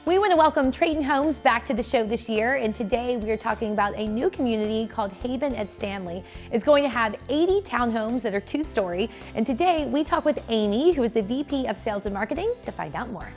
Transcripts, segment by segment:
We want to welcome Traton Homes back to the show this year, and today we are talking about a new community called Haven at Stanley. It's going to have 80 townhomes that are two-story, and today we talk with Amy, who is the VP of Sales and Marketing, to find out more.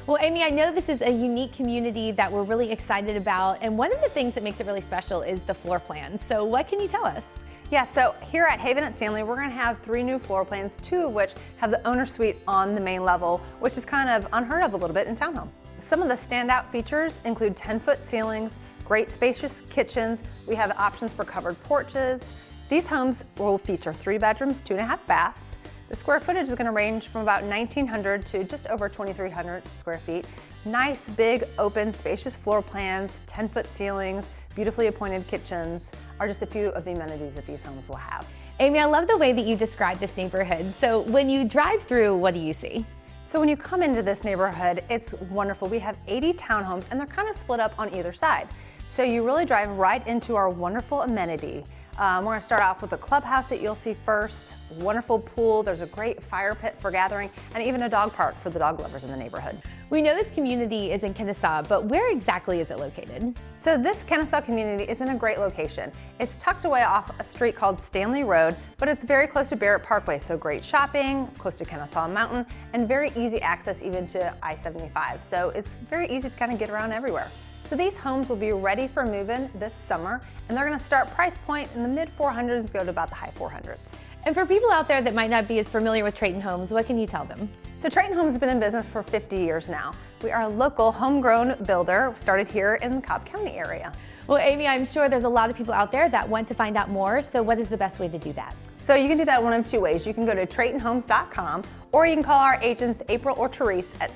Well, Amy, I know this is a unique community that we're really excited about, and one of the things that makes it really special is the floor plan. So what can you tell us? Yeah, so here at Haven at Stanley, we're going to have 3 new floor plans, 2 of which have the owner suite on the main level, which is kind of unheard of a little bit in townhome. Some of the standout features include 10-foot ceilings, great spacious kitchens. We have options for covered porches. These homes will feature 3 bedrooms, 2.5 baths. The square footage is going to range from about 1,900 to just over 2,300 square feet. Nice, big, open, spacious floor plans, 10-foot ceilings, beautifully appointed kitchens are just a few of the amenities that these homes will have. Amy, I love the way that you describe this neighborhood. So when you drive through, what do you see? So when you come into this neighborhood, it's wonderful. We have 80 townhomes and they're kind of split up on either side. So you really drive right into our wonderful amenity. We're going to start off with a clubhouse that you'll see first, wonderful pool, there's a great fire pit for gathering, and even a dog park for the dog lovers in the neighborhood. We know this community is in Kennesaw, but where exactly is it located? So this Kennesaw community is in a great location. It's tucked away off a street called Stanley Road, but it's very close to Barrett Parkway, so great shopping, it's close to Kennesaw Mountain, and very easy access even to I-75. So it's very easy to kind of get around everywhere. So these homes will be ready for move-in this summer, and they're going to start price point in the mid 400s, go to about the high 400s. And for people out there that might not be as familiar with Traton Homes, what can you tell them? So Traton Homes has been in business for 50 years now. We are a local homegrown builder, started here in the Cobb County area. Well, Amy, I'm sure there's a lot of people out there that want to find out more, so what is the best way to do that? So you can do that one of 2 ways. You can go to TratonHomes.com, or you can call our agents April or Therese at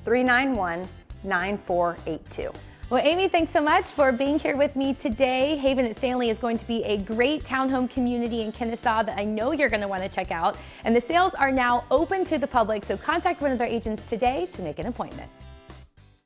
678-391-9482. Well, Amy, thanks so much for being here with me today. Haven at Stanley is going to be a great townhome community in Kennesaw that I know you're going to want to check out. And the sales are now open to the public, so contact one of their agents today to make an appointment.